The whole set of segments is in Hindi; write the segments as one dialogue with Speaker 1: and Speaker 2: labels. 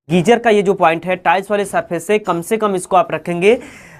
Speaker 1: गीजर का ये जो पॉइंट है टाइल्स वाले सरफेस से कम इसको आप रखेंगे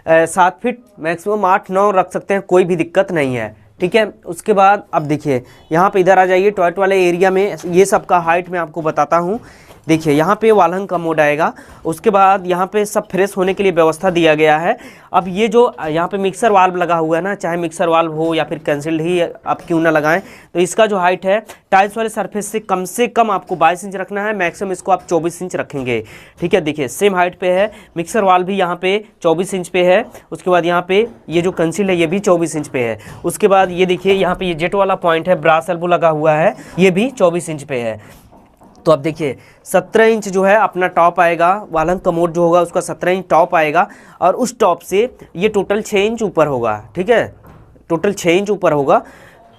Speaker 1: 7 फीट, मैक्सिमम 8-9 रख सकते हैं, कोई भी दिक्कत नहीं है। ठीक है, उसके बाद अब देखिए यहाँ पे इधर आ जाइए टॉयलेट वाले एरिया में। ये सब का हाइट मैं आपको बताता हूँ। देखिए यहाँ पे वालहंग का मोड आएगा, उसके बाद यहाँ पे सब फ्रेश होने के लिए व्यवस्था दिया गया है। अब ये जो यहाँ पे मिक्सर वाल्व लगा हुआ है ना, चाहे मिक्सर वाल्व हो या फिर कैंसिल्ड ही आप क्यों ना लगाएं, तो इसका जो हाइट है टाइल्स वाले सरफेस से कम आपको 22 इंच रखना है, मैक्सिमम इसको आप 24 इंच रखेंगे। ठीक है, देखिए सेम हाइट पे है, मिक्सर वाल्व भी यहाँ पे 24 इंच पे है। उसके बाद यहाँ पे ये जो कंसील है ये भी 24 इंच पे है। उसके बाद ये देखिए यहाँ पे ये जेट वाला पॉइंट है, ब्रास एल्बो लगा हुआ है, ये भी 24 इंच पे है। तो अब देखिए 17 इंच जो है अपना टॉप आएगा, वालहंग कमोड जो होगा उसका 17 इंच टॉप आएगा, और उस टॉप से ये टोटल 6 इंच ऊपर होगा। ठीक है, टोटल 6 इंच ऊपर होगा।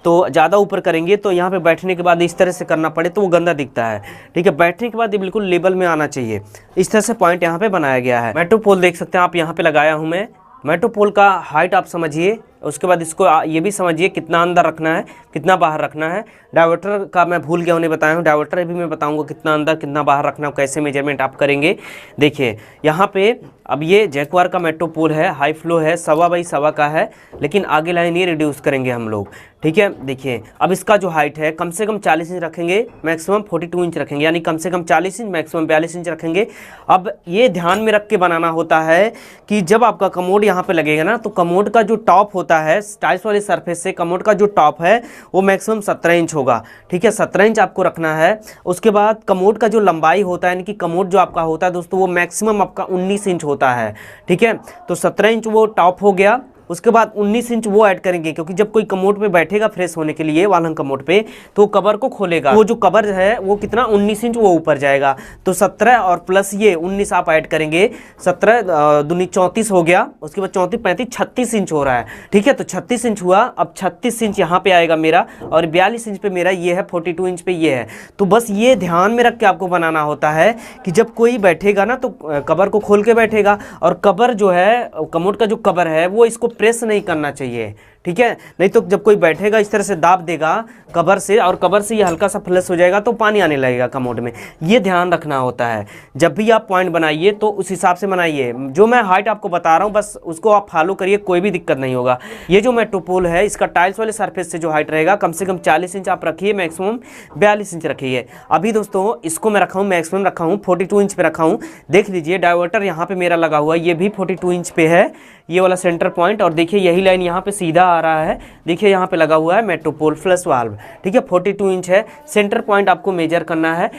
Speaker 1: तो ज़्यादा ऊपर करेंगे तो यहाँ पे बैठने के बाद इस तरह से करना पड़े तो वो गंदा दिखता है। ठीक है, बैठने के बाद ये बिल्कुल लेवल में आना चाहिए, इस तरह से पॉइंट यहाँ पे बनाया गया है। मेट्रोपोल देख सकते हैं आप, यहाँ पे लगाया हूँ मैं। मेट्रोपोल का हाइट आप समझिए, उसके बाद इसको ये भी समझिए कितना अंदर रखना है, कितना बाहर रखना है। डायवर्टर का मैं भूल गया, उन्हें बताया हूँ, डायवर्टर भी मैं बताऊँगा कितना अंदर कितना बाहर रखना है, कैसे मेजरमेंट आप करेंगे। देखिए यहाँ पे अब ये जैकवार का मेट्रोपोल है, हाई फ्लो है, 1.25x1.25 का है, लेकिन आगे लाइन ये रिड्यूस करेंगे हम लोग। ठीक है, देखिए अब इसका जो हाइट है कम से कम 40 इंच रखेंगे, मैक्सिमम 42 इंच रखेंगे, यानी कम से कम 40 इंच मैक्सिमम 42 इंच रखेंगे। अब ये ध्यान में रख के बनाना होता है कि जब आपका कमोड यहाँ पे लगेगा ना, तो कमोड का जो टॉप होता है टाइल्स वाले सरफेस से, कमोड का जो टॉप है वो मैक्सिमम 17 इंच होगा। ठीक है, 17 इंच आपको रखना है। उसके बाद कमोड का जो लंबाई होता है, यानी कि कमोड जो आपका होता है दोस्तों, वो मैक्सिमम आपका 19 इंच होता है। ठीक है, तो 17 इंच वो टॉप हो गया। उसके बाद 19 इंच वो ऐड करेंगे, क्योंकि जब कोई कमोड पे बैठेगा फ्रेश होने के लिए वालहंग कमोड पे, तो कवर को खोलेगा, वो जो कवर है वो कितना 19 इंच वो ऊपर जाएगा। तो 17 और प्लस ये 19 आप ऐड करेंगे, 17 दूनी 34 हो गया। उसके बाद 34 35 36 इंच हो रहा है। ठीक है, तो 36 इंच हुआ। अब 36 इंच यहाँ पे आएगा मेरा, और 42 इंच पे मेरा ये है, 42 इंच पे ये है। तो बस ये ध्यान में रख के आपको बनाना होता है कि जब कोई बैठेगा ना, तो कवर को खोल के बैठेगा, और कवर जो है कमोड का जो कवर है वो इसको प्रेस नहीं करना चाहिए। ठीक है, नहीं तो जब कोई बैठेगा इस तरह से दाब देगा कवर से, और कवर से ये हल्का सा फ्लश हो जाएगा तो पानी आने लगेगा कमोड में। ये ध्यान रखना होता है। जब भी आप पॉइंट बनाइए तो उस हिसाब से बनाइए। जो मैं हाइट आपको बता रहा हूँ बस उसको आप फॉलो करिए, कोई भी दिक्कत नहीं होगा। ये जो मेट्रोपोल है इसका टाइल्स वाले सरफेस से जो हाइट रहेगा कम से कम 40 इंच आप रखिए, मैक्सिमम 42 इंच रखिए। अभी दोस्तों इसको मैं रखा हूँ, मैक्सिमम रखा हूँ 42 इंच पे रखा हूँ। देख लीजिए डायवर्टर यहाँ पे मेरा लगा हुआ है, ये भी 42 इंच पे है, ये वाला सेंटर पॉइंट। और देखिए यही लाइन यहाँ पे सीधा आ रहा है, देखिए यहाँ पे लगा हुआ है मेट्रोपोल फ्लश वाल्व। ठीक है, 42 इंच है, सेंटर पॉइंट आपको मेजर करना है।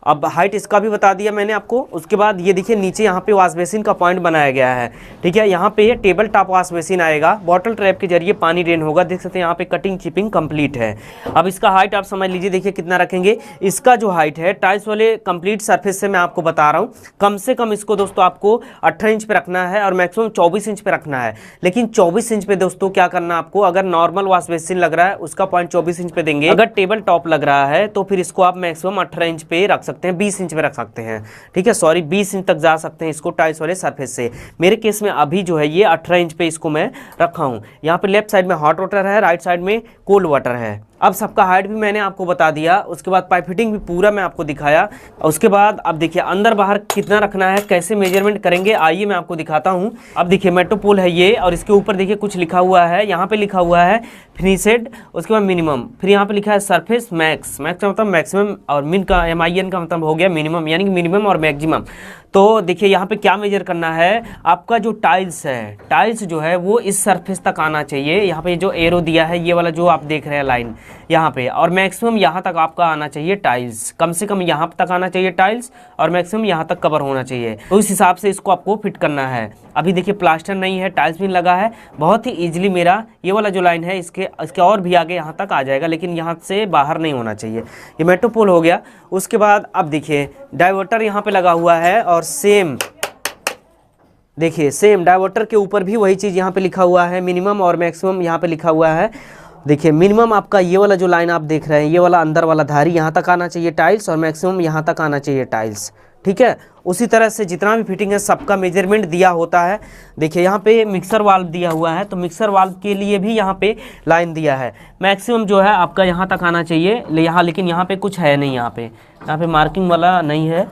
Speaker 1: अब हाइट इसका भी बता दिया मैंने आपको। उसके बाद ये देखिए नीचे यहाँ पे वॉश बेसिन का पॉइंट बनाया गया है। ठीक है, यहाँ पे टेबल टॉप वॉश बेसिन आएगा, बॉटल ट्रैप के जरिए पानी ड्रेन होगा। देख सकते हैं यहाँ पे कटिंग चिपिंग कंप्लीट है। अब इसका हाइट आप समझ लीजिए, देखिए कितना रखेंगे। इसका जो हाइट है टाइल्स वाले कंप्लीट सरफेस से मैं आपको बता रहा हूँ, कम से कम इसको दोस्तों आपको 18 इंच पे रखना है, और मैक्सिमम 24 इंच पे रखना है। लेकिन 24 इंच पे दोस्तों क्या करना आपको, अगर नॉर्मल वॉश बेसिन लग रहा है उसका पॉइंट 24 इंच पे देंगे, अगर टेबल टॉप लग रहा है तो फिर इसको आप मैक्सिमम 18 इंच पे रख सकते हैं, 20 इंच पे रख सकते हैं। ठीक है, सॉरी 20 इंच तक जा सकते हैं इसको टाइल्स वाले सरफेस से। मेरे केस में अभी जो है ये 18 इंच पे इसको मैं रखा हूँ। यहाँ पे लेफ्ट साइड में हॉट वाटर है, राइट साइड में कोल्ड वाटर है। अब सबका हाइट भी मैंने आपको बता दिया। उसके बाद पाइप फिटिंग भी पूरा मैं आपको दिखाया। उसके बाद अब देखिए अंदर बाहर कितना रखना है, कैसे मेजरमेंट करेंगे, आइए मैं आपको दिखाता हूँ। अब देखिए मेट्रोपोल है ये, और इसके ऊपर देखिए कुछ लिखा हुआ है, यहाँ पे लिखा हुआ है फिनिशेड, उसके बाद मिनिमम, फिर यहाँ पे लिखा है सरफेस मैक्स। मैक्स का मतलब मैक्सिमम, और मिन का MIN का मतलब हो गया मिनिमम, यानी कि मिनिमम और मैक्सिमम। तो देखिए यहाँ पे क्या मेजर करना है, आपका जो टाइल्स है, टाइल्स जो है वो इस सरफेस तक आना चाहिए। यहाँ पे जो एरो दिया है ये वाला जो आप देख रहे हैं लाइन यहाँ पे, और मैक्सिमम यहाँ तक आपका आना चाहिए टाइल्स, कम से कम यहाँ तक आना चाहिए टाइल्स, और मैक्सिमम यहाँ तक कवर होना चाहिए। तो इस हिसाब से इसको आपको फिट करना है। अभी देखिए प्लास्टर नहीं है, टाइल्स भी लगा है, बहुत ही ईजिली मेरा ये वाला जो लाइन है इसके और भी आगे यहाँ तक आ जाएगा, लेकिन यहाँ से बाहर नहीं होना चाहिए। ये मेट्रोपोल हो गया। उसके बाद अब देखिए डायवर्टर यहाँ पे लगा हुआ है, और सेम देखिए सेम डायवर्टर के ऊपर भी वही चीज़ यहाँ पे लिखा हुआ है, मिनिमम और मैक्सिमम यहाँ पे लिखा हुआ है। देखिए मिनिमम आपका ये वाला जो लाइन आप देख रहे हैं, ये वाला अंदर वाला धारी यहाँ तक आना चाहिए टाइल्स, और मैक्सिमम यहाँ तक आना चाहिए टाइल्स। ठीक है, उसी तरह से जितना भी फिटिंग है सबका मेजरमेंट दिया होता है। देखिए यहाँ पे मिक्सर वाल्व दिया हुआ है, तो मिक्सर वाल्व के लिए भी यहाँ पे लाइन दिया है। मैक्सिमम जो है आपका यहाँ तक आना चाहिए यहाँ, लेकिन यहाँ पे कुछ है नहीं, यहाँ पे मार्किंग वाला नहीं है।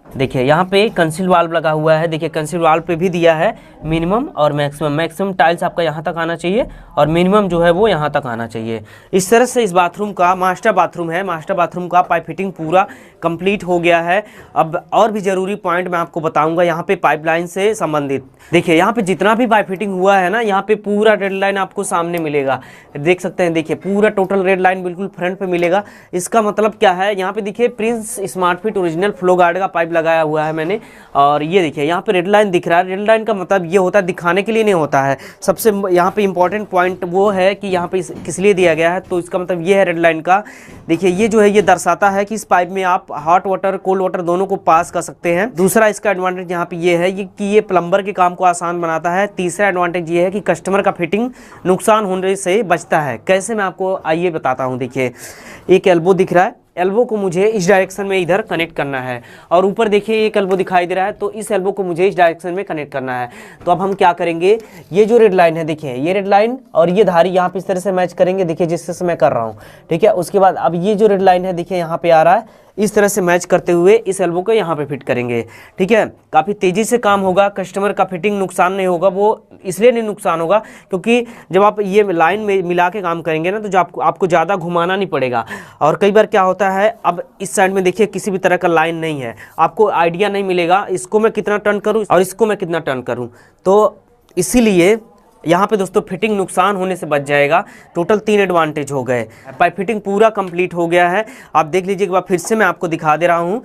Speaker 1: देखिए यहाँ पे कंसील वाल्व लगा हुआ है। देखिए कंसील वाल्व पे भी दिया है मिनिमम और मैक्सिमम। मैक्सिमम टाइल्स आपका यहाँ तक आना चाहिए और मिनिमम जो है वो यहाँ तक आना चाहिए। इस तरह से इस बाथरूम का मास्टर बाथरूम है। मास्टर बाथरूम का पाइप फिटिंग पूरा कंप्लीट हो गया है। अब और भी ज़रूरी पॉइंट मैं आपको बताऊंगा यहाँ पे पाइपलाइन से संबंधित। देखिए यहाँ पे जितना भी पाइप फिटिंग हुआ है ना, यहाँ पे पूरा रेड लाइन आपको सामने मिलेगा, देख सकते हैं। देखिए पूरा टोटल रेड लाइन बिल्कुल फ्रंट पे मिलेगा। इसका मतलब क्या है, यहाँ पे देखिए Prince smart fit original flow guard का पाइप लगाया हुआ है मैंने। और ये देखिए यहाँ पे रेड लाइन दिख रहा है। रेड लाइन का मतलब ये होता है, दिखाने के लिए नहीं होता है। सबसे यहाँ पे इंपॉर्टेंट पॉइंट वो है कि यहाँ पे किस लिए दिया गया है, तो इसका मतलब ये है रेड लाइन का। देखिए ये जो है ये दर्शाता है कि इस पाइप में आप हॉट वाटर कोल्ड वाटर दोनों को पास कर सकते हैं। दूसरा इसका एडवांटेज यहाँ पे ये है कि ये प्लम्बर के काम को आसान बनाता है। तीसरा एडवांटेज ये है कि कस्टमर का फिटिंग नुकसान होने से बचता है। कैसे, मैं आपको आइए बताता हूँ। देखिए एक एल्बो दिख रहा है, एल्बो को मुझे इस डायरेक्शन में इधर कनेक्ट करना है। और ऊपर देखिए एक एल्बो दिखाई दे रहा है, तो इस एल्बो को मुझे इस डायरेक्शन में कनेक्ट करना है। तो अब हम क्या करेंगे, ये जो रेड लाइन है देखिए, ये रेड लाइन और ये धारी यहाँ पे इस तरह से मैच करेंगे। देखिए जिस तरह से मैं कर रहा हूँ, ठीक है। उसके बाद अब ये जो रेड लाइन है देखिए यहाँ पे आ रहा है, इस तरह से मैच करते हुए इस एल्बो को यहाँ पे फिट करेंगे, ठीक है। काफ़ी तेज़ी से काम होगा, कस्टमर का फिटिंग नुकसान नहीं होगा। वो इसलिए नहीं नुकसान होगा क्योंकि जब आप ये लाइन में मिला के काम करेंगे ना, तो जो आपको ज़्यादा घुमाना नहीं पड़ेगा। और कई बार क्या होता है, अब इस साइड में देखिए किसी भी तरह का लाइन नहीं है, आपको आइडिया नहीं मिलेगा इसको मैं कितना टर्न करूँ और इसको मैं कितना टर्न करूँ। तो इसीलिए यहाँ पे दोस्तों फिटिंग नुकसान होने से बच जाएगा। टोटल 3 एडवांटेज हो गए। पाइप फिटिंग पूरा कंप्लीट हो गया है। आप देख लीजिए एक बार फिर से मैं आपको दिखा दे रहा हूँ।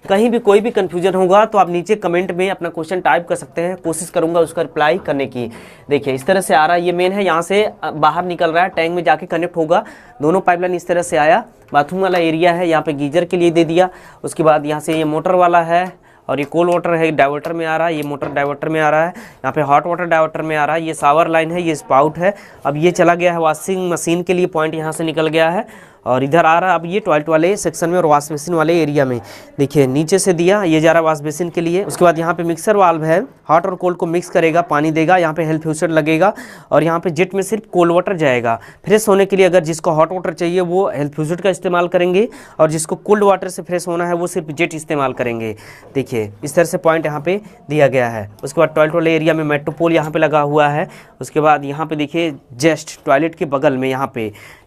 Speaker 1: कहीं भी कोई भी कंफ्यूजन होगा तो आप नीचे कमेंट में अपना क्वेश्चन टाइप कर सकते हैं, कोशिश करूंगा उसका रिप्लाई करने की। देखिए इस तरह से आ रहा है, ये मेन है, यहाँ से बाहर निकल रहा है, टैंक में जाके कनेक्ट होगा। दोनों पाइपलाइन इस तरह से आया। बाथरूम वाला एरिया है, यहाँ पे गीजर के लिए दे दिया। उसके बाद यहाँ से ये मोटर वाला है और ये कोल्ड वाटर है, डाइवर्टर में आ रहा है। ये मोटर डाइवर्टर में आ रहा है, यहाँ पे हॉट वाटर डाइवर्टर में आ रहा है। ये शावर लाइन है, ये स्पाउट है। अब ये चला गया है वॉशिंग मशीन के लिए, पॉइंट यहाँ से निकल गया है और इधर आ रहा है अब ये टॉयलेट वाले सेक्शन में और वॉश बेसिन वाले एरिया में। देखिए नीचे से दिया, ये जा रहा है वॉश बेसिन के लिए। उसके बाद यहाँ पे मिक्सर वाल्व है, हॉट और कोल्ड को मिक्स करेगा, पानी देगा। यहाँ पे हेल्थ फ्यूचर लगेगा और यहाँ पे जेट में सिर्फ कोल्ड वाटर जाएगा। फ्रेश होने के लिए अगर जिसको हॉट वाटर चाहिए वो हेल्थ फ्यूचर का इस्तेमाल करेंगे और जिसको कोल्ड वाटर से फ्रेश होना है वो सिर्फ जेट इस्तेमाल करेंगे। देखिए इस तरह से पॉइंट यहाँ पे दिया गया है। उसके बाद टॉयलेट वाले एरिया में मेट्रोपोल यहाँ पे लगा हुआ है। उसके बाद यहाँ पे देखिए जस्ट टॉयलेट के बगल में यहाँ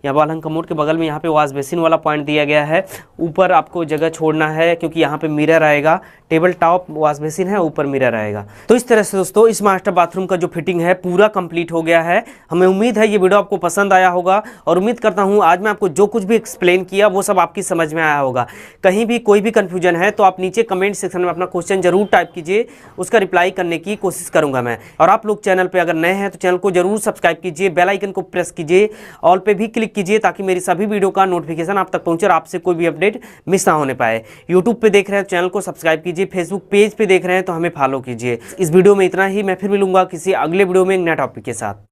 Speaker 1: बालहंग कमोड के बगल में यहाँ पे वॉश बेसिन वाला पॉइंट दिया गया है। ऊपर आपको जगह छोड़ना है क्योंकि यहाँ पे मिरर आएगा। टेबल टॉप वॉश बेसिन है, ऊपर मिरर आएगा। तो इस तरह से दोस्तों इस मास्टर बाथरूम का जो फिटिंग है पूरा कंप्लीट हो गया है। हमें उम्मीद है ये वीडियो आपको पसंद आया होगा और उम्मीद करता हूँ आज मैं आपको जो कुछ भी एक्सप्लेन किया वो सब आपकी समझ में आया होगा। कहीं भी कोई भी कन्फ्यूजन है तो आप नीचे कमेंट सेक्शन में अपना क्वेश्चन जरूर टाइप कीजिए, उसका रिप्लाई करने की कोशिश करूंगा मैं। और आप लोग चैनल पर अगर नए हैं तो चैनल को जरूर सब्सक्राइब कीजिए, बेल आइकन को प्रेस कीजिए, ऑल पे भी क्लिक कीजिए ताकि मेरी सभी वीडियो का नोटिफिकेशन आप तक पहुंचे और आपसे कोई भी अपडेट मिस ना होने पाए। यूट्यूब पे देख रहे हैं चैनल को सब्सक्राइब कीजिए, फेसबुक पेज पे देख रहे हैं तो हमें फॉलो कीजिए। इस वीडियो में इतना ही, मैं फिर मिलूंगा किसी अगले वीडियो में एक नया टॉपिक के साथ।